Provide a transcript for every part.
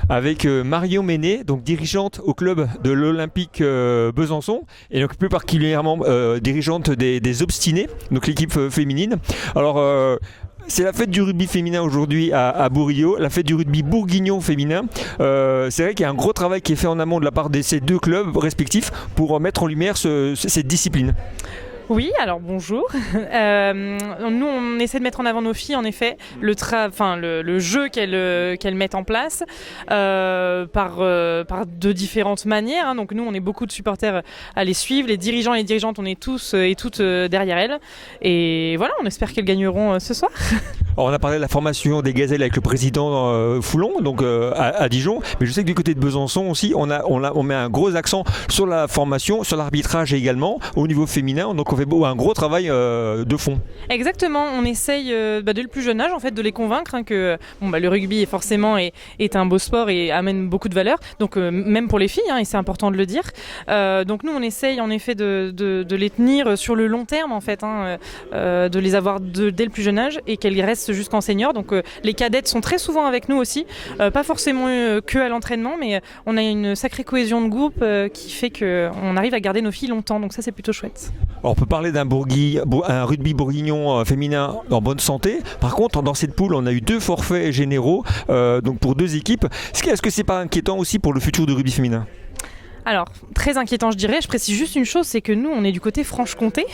avec Marion Ménet, donc dirigeante au club de l'Olympique Besançon, et donc plus particulièrement dirigeante des Obstinés, donc l'équipe féminine. Alors c'est la fête du rugby féminin aujourd'hui à Bourguignot, la fête du rugby bourguignon féminin. C'est vrai qu'il y a un gros travail qui est fait en amont de la part de ces deux clubs respectifs pour mettre en lumière cette discipline. Oui, alors bonjour. Nous, on essaie de mettre en avant nos filles, en effet, le jeu qu'elles mettent en place par de différentes manières. Donc nous, on est beaucoup de supporters à les suivre. Les dirigeants et les dirigeantes, on est tous et toutes derrière elles. Et voilà, on espère qu'elles gagneront ce soir. Alors, on a parlé de la formation des gazelles avec le président Foulon, donc à Dijon. Mais je sais que du côté de Besançon aussi, on met un gros accent sur la formation, sur l'arbitrage également, au niveau féminin. Donc on fait un gros travail de fond. Exactement, on essaye dès le plus jeune âge en fait de les convaincre que le rugby est un beau sport et amène beaucoup de valeur. Donc même pour les filles, et c'est important de le dire. Donc nous on essaye en effet de les tenir sur le long terme en fait, de les avoir dès le plus jeune âge et qu'elles restent jusqu'en senior. Donc les cadettes sont très souvent avec nous aussi, pas forcément que à l'entraînement, mais on a une sacrée cohésion de groupe qui fait qu'on arrive à garder nos filles longtemps. Donc ça c'est plutôt chouette. Alors, on peut parler d'un rugby bourguignon féminin en bonne santé. Par contre, dans cette poule, on a eu 2 forfaits généraux donc pour 2 équipes. Est-ce que c'est pas inquiétant aussi pour le futur du rugby féminin ? Alors, très inquiétant je dirais, je précise juste une chose, c'est que nous on est du côté Franche-Comté,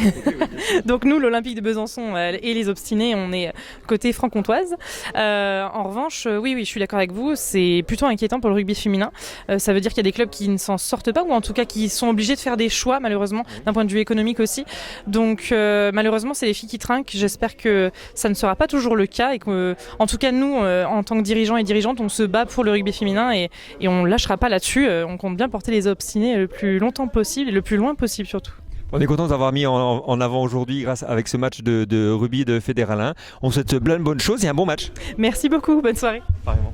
donc nous l'Olympique de Besançon et les Obstinés on est côté franc-comtoise. En revanche, oui je suis d'accord avec vous, c'est plutôt inquiétant pour le rugby féminin, ça veut dire qu'il y a des clubs qui ne s'en sortent pas ou en tout cas qui sont obligés de faire des choix malheureusement, d'un point de vue économique aussi, donc malheureusement c'est les filles qui trinquent, j'espère que ça ne sera pas toujours le cas et que en tout cas nous en tant que dirigeants et dirigeantes on se bat pour le rugby féminin et on lâchera pas là-dessus, on compte bien porter les Obstinés le plus longtemps possible et le plus loin possible surtout. On est content d'avoir mis en avant aujourd'hui avec ce match de rugby de Fédéral 1. On souhaite plein de bonnes choses et un bon match. Merci beaucoup, bonne soirée. Apparemment.